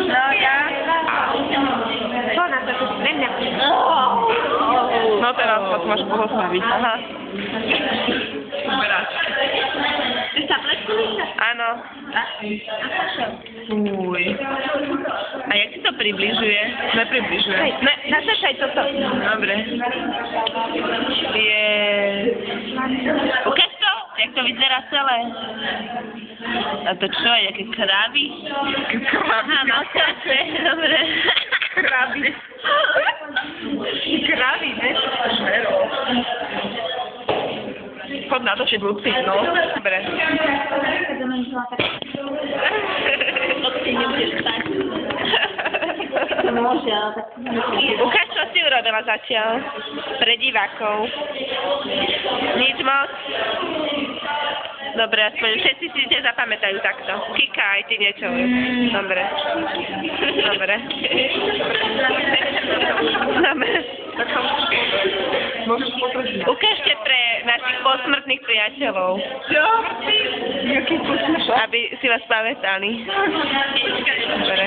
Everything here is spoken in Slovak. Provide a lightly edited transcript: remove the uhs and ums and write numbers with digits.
No ja. Co na to tu zmienia? No teraz to máš pozostaviť. Aha. Áno. Uj. A jak si to približuje? Nepribližuje. Natáčaj toto. Dobre. Ukáž to? Jak to vyzerá celé? A to čo? Jaké krávy? Aha, nosáče. Dobre. Krávy. Krávy, ne? Chod natočiť Luci, no. Dobre. Ukáž, čo si urobila zatiaľ. Pre divákov. Nič moc. Dobre, aspoň všetci si ťa zapamätajú takto. Kika, aj ty niečo. Dobre. Dobre. Dobre. Ukážte pre našich posmrtných priateľov. Čo? Jaký posmrtný? Aby si vás pamätali. Dobre.